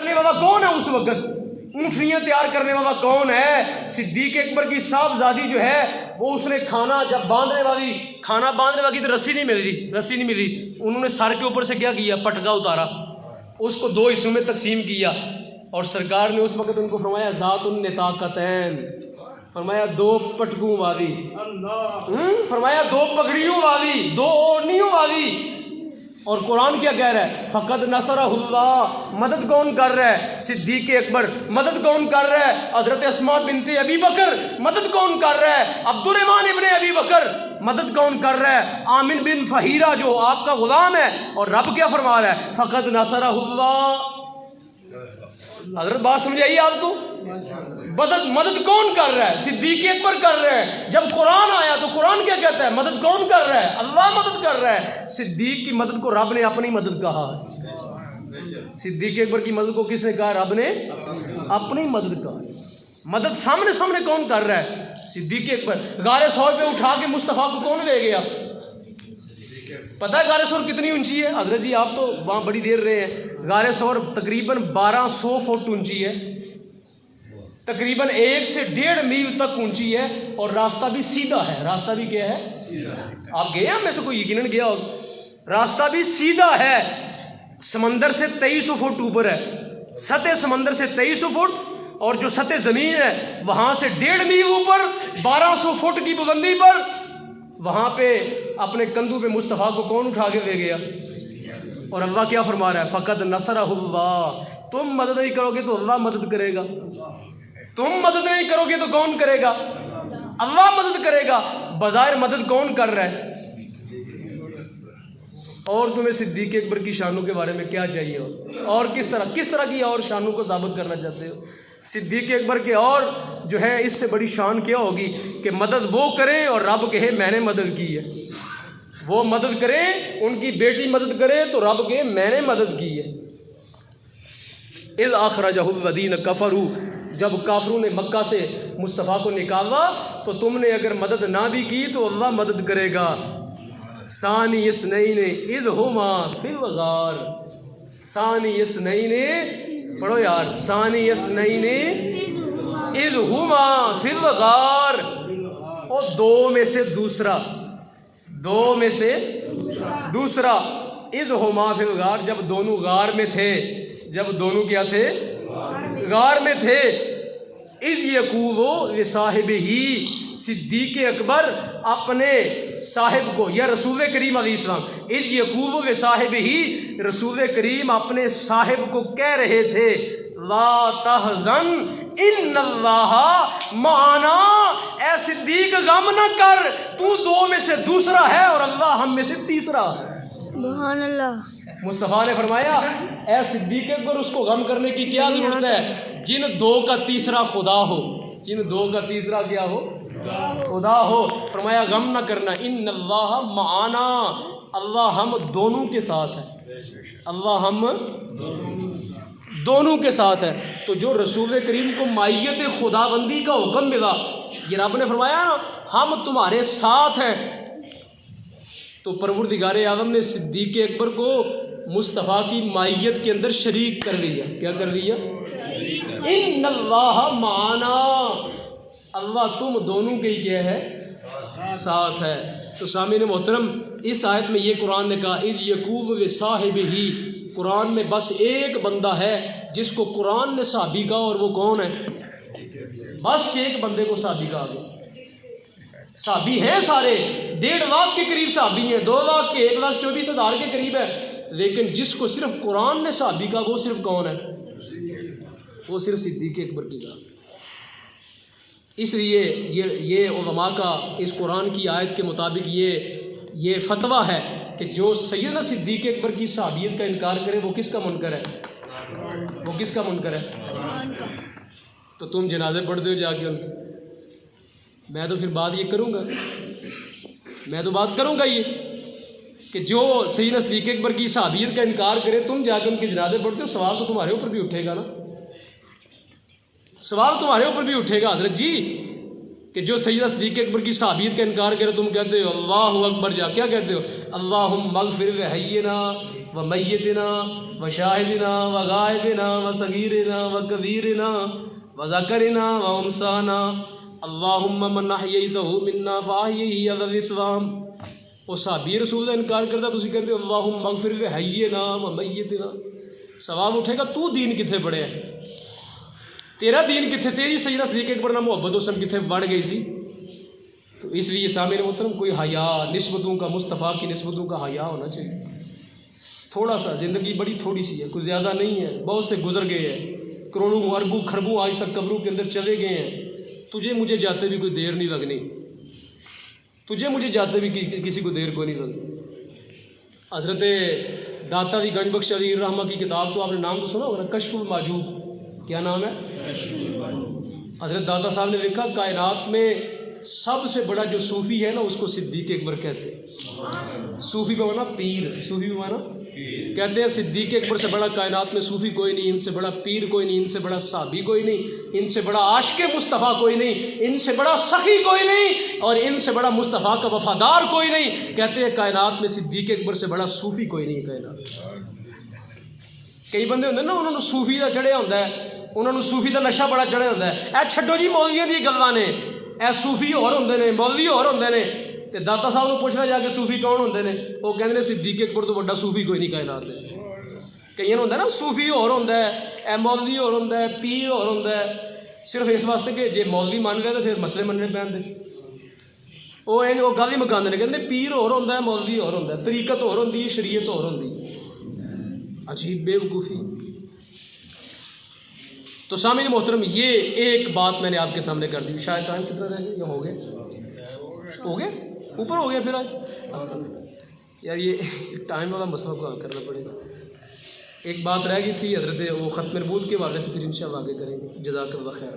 کرنے والا کون ہے اس وقت؟ اونٹنیاں تیار کرنے والا کون ہے؟ صدیق اکبر کی صاحبزادی جو ہے وہ اس نے کھانا باندھنے والی تو رسی نہیں ملی، انہوں نے سر کے اوپر سے کیا کیا؟ پٹکا اتارا، اس کو 2 حصوں میں تقسیم کیا، اور سرکار نے اس وقت ان کو فرمایا ذات النطاقتین، فرمایا 2 پٹکوں والی، فرمایا 2 پگڑیوں والی، 2 اوڑھنیوں والی۔ اور قرآن کیا کہہ رہا ہے؟ فقد نصرہ اللہ، مدد کون کر رہا ہے؟ صدیق اکبر۔ مدد کون کر رہا ہے؟ حضرت اسماء بنت ابی بکر۔ مدد کون کر رہا ہے؟ عبد الرحمن ابن ابی بکر۔ مدد کون کر رہا ہے؟ عامر بن فہیرہ جو آپ کا غلام ہے۔ اور رب کیا فرما رہا ہے؟ فقد نصرہ اللہ۔ حضرت بات سمجھائیے آپ کو، مدد کون کر رہا ہے؟ صدیق اکبر کر رہا ہے۔ جب قرآن آیا تو قرآن کیا کہتا ہے؟ مدد کون کر رہا ہے؟ اللہ مدد کر رہا ہے۔ صدیق کی مدد کو رب نے اپنی مدد کہا ہے۔ صدیق اکبر کی مدد کو کس نے کہا؟ رب نے اپنی مدد کہا۔ مدد سامنے کون کر رہا ہے؟ صدیق اکبر۔ غار ثور پہ اٹھا کے مصطفیٰ کو کون لے گیا؟ پتہ ہے غار ثور کتنی اونچی ہے؟ حضرت جی آپ تو وہاں بڑی دیر رہے ہیں۔ غار ثور تقریباً 1200 فٹ اونچی ہے، تقریباً 1 سے 1.5 میل تک اونچی ہے، اور راستہ بھی سیدھا ہے۔ راستہ بھی کیا ہے؟ آپ گئے ہیں میں سے کوئی یقیناً گیا ہو؟ راستہ بھی سیدھا ہے، سمندر سے 2300 فٹ اوپر ہے، سطح سمندر سے 2300 فٹ، اور جو سطح زمین ہے وہاں سے 1.5 میل اوپر 1200 فٹ کی بلندی پر، وہاں پہ اپنے کندھوں پہ مصطفیٰ کو کون اٹھا کے لے گیا؟ اور اللہ کیا فرما رہا ہے؟ فقد نصرہ اللہ۔ تم مدد نہیں کرو گے تو اللہ مدد کرے گا، تم مدد نہیں کرو گے تو کون کرے گا؟ اللہ مدد کرے گا۔ بظاہر مدد کون کر رہا ہے؟ اور تمہیں صدیق اکبر کی شانوں کے بارے میں کیا چاہیے اور کس طرح کی اور شانوں کو ثابت کرنا چاہتے ہو؟ صدیق اکبر کے اور جو ہے اس سے بڑی شان کیا ہوگی کہ مدد وہ کریں اور رب کہے میں نے مدد کی ہے۔ وہ مدد کریں، ان کی بیٹی مدد کرے تو رب کہے میں نے مدد کی ہے۔ اذ اخرجہ الذین کفروا، جب کافروں نے مکہ سے مصطفیٰ کو نکالا تو تم نے اگر مدد نہ بھی کی تو اللہ مدد کرے گا۔ ثانی اثنین اذ ہما فی الغار، ثانی اثنین، پڑھو یار، ثانی اثنین اذ ہما فی الغار، اور 2 میں سے دوسرا، اذ ہما فی الغار، جب دونوں غار میں تھے، جب دونوں کیا تھے؟ غار میں تھے۔ اذ یقول لصاحبہ، صدیق اکبر اپنے صاحب کو، یا رسول کریم علیہ السلام، اذ یقول لصاحبہ، رسول کریم اپنے صاحب کو کہہ رہے تھے، لا تحزن ان اللہ معنا، اے صدیق غم نہ کر، تو 2 میں سے دوسرا ہے اور اللہ ہم میں سے تیسرا۔ سبحان اللہ۔ مصطفیٰ نے فرمایا اے صدیق اکبر، اس کو غم کرنے کی کیا ضرورت ہے؟ جن 2 کا تیسرا خدا ہو، جن 2 کا تیسرا کیا ہو؟ خدا ہو۔ فرمایا غم نہ کرنا، ان اللہ معنا، اللہ ہم دونوں کے ساتھ ہے، اللہ ہم دونوں کے ساتھ ہے۔ تو جو رسول کریم کو مائیت خداوندی کا حکم ملا، یہ رب نے فرمایا نا ہم تمہارے ساتھ ہیں، تو پروردگار اعظم نے صدیق اکبر کو مصطفیٰ کی مائیت کے اندر شریک کر لیا۔ کیا کر لیا؟ ان اللہ معنا، اللہ تم دونوں کے ہی کیا ہے؟ ساتھ ہے۔ تو سامعین محترم، اس آیت میں یہ قرآن نے کہا اذ یقول لصاحبہ، قرآن میں بس ایک بندہ ہے جس کو قرآن نے صحابی کہا، اور وہ کون ہے؟ بس ایک بندے کو صحابی کہا گیا۔ صحابی ہیں سارے، 1.5 لاکھ کے قریب صحابی ہیں، 2 لاکھ کے، 1,24,000 کے قریب ہے، لیکن جس کو صرف قرآن نے صحابی کہا وہ صرف کون ہے؟ وہ صرف صدیق اکبر کی ذات۔ اس لیے یہ علماء کا اس قرآن کی آیت کے مطابق یہ فتویٰ ہے کہ جو سیدنا صدیق اکبر کی صحابیت کا انکار کرے وہ کس کا منکر ہے؟ وہ کس کا منکر ہے؟ تو تم جنازے پڑھتے ہو جا کے ان کے، میں تو پھر بات یہ کروں گا، میں تو بات کروں گا یہ کہ جو سیدنا صدیق اکبر کی صحابیت کا انکار کرے، تم جا کے ان کے جنازے پڑھتے ہو، سوال تو تمہارے اوپر بھی اٹھے گا نا، سوال تمہارے اوپر بھی اٹھے گا۔ حضرت جی کہ جو سیدہ صدیق اکبر کی صحابیت کا انکار کرے تم کہتے ہو اللہ اکبر جا کیا کہتے ہو اللہم اغفر لحینا و میتنا و شاہدنا و غائبنا و صغیرنا و کبیرنا و ذکرنا و انسانا اللہم من احییتہ منا فاحیہی علی الاسلام. وہ صحابی رسول کا انکار کرتا تسی کہتے ہو اللہم اغفر لحینا و میتنا. سوال اٹھے گا تو دین کتنے پڑھے ہے تیرا دین کتنے تیری سیدہ صدیق اکبر نہ محبت وسلم کتنے بڑھ گئی سی. تو اس لیے سامعین محترم کوئی حیا نسبتوں کا مصطفیٰ کی نسبتوں کا حیا ہونا چاہیے. تھوڑا سا زندگی بڑی تھوڑی سی ہے کوئی زیادہ نہیں ہے بہت سے گزر گئے ہیں کروڑوں اربوں خربوں آج تک قبروں کے اندر چلے گئے ہیں. تجھے مجھے جاتے بھی کوئی دیر نہیں لگنی تجھے مجھے جاتے بھی کسی کو دیر کوئی نہیں لگنی. حضرت داتا دی گنج بخش علی الرحمہ کی کتاب تو آپ نے نام تو سنا ہوگا نا کشف المحجوب. کیا نام ہے؟ حضرت داتا صاحب نے لکھا کائنات میں سب سے بڑا جو صوفی ہے نا اس کو صدیق اکبر کہتے ہیں. صوفی پہ مانا پیر صوفی پہ مانا کہتے ہیں صدیق اکبر سے بڑا کائنات میں صوفی کوئی نہیں ان سے بڑا پیر کوئی نہیں ان سے بڑا صحابی کوئی نہیں ان سے بڑا عاشق مصطفیٰ کوئی نہیں ان سے بڑا سخی کوئی نہیں اور ان سے بڑا مصطفیٰ کا وفادار کوئی نہیں. کہتے ہیں کائنات میں صدیق اکبر سے بڑا صوفی کوئی نہیں کائنات. کئی بندے ہوندے نا انہوں نے صوفی دا چڑھیا ہوتا ہے انہوں نے صوفی دا نشہ بڑا چڑھیا ہوتا ہے. اے چھڈو جی مولویاں دی گلاں نے اے صوفی اور ہوندے نے مولوی اور ہوندے نے تے داتا صاحب نوں پوچھنا جا کے صوفی کون ہوندے نے وہ کہندے نے صدیق اکبر تو بڑا صوفی کوئی نہیں کائنات دے. کئی ہوندا نا صوفی اور ہوندا ہے اے مولوی اور ہوندا ہے پیر اور ہوندا ہے صرف اس واسطے کہ جے مولوی مان گئے تو پھر مسئلے مننے پیندے. وہ گل ہی مکاندے نے کہندے پیر اور ہوندا ہے مولوی اور ہوندا ہے طریقت اور ہوندی شریعت اور ہوندی. عجیب بے وقوفی. تو سامعین محترم یہ ایک بات میں نے آپ کے سامنے کر دی. شاید ٹائم کتنا رہ گیا یا ہو گئے اوپر ہو گیا پھر آج یار یہ ٹائم والا مسئلہ کو حل کرنا پڑے گا. ایک بات رہ گئی تھی حضرت وہ ختم نبوت کے حوالے سے پھر انشاءاللہ آگے کریں گے. جزاک اللہ خیر.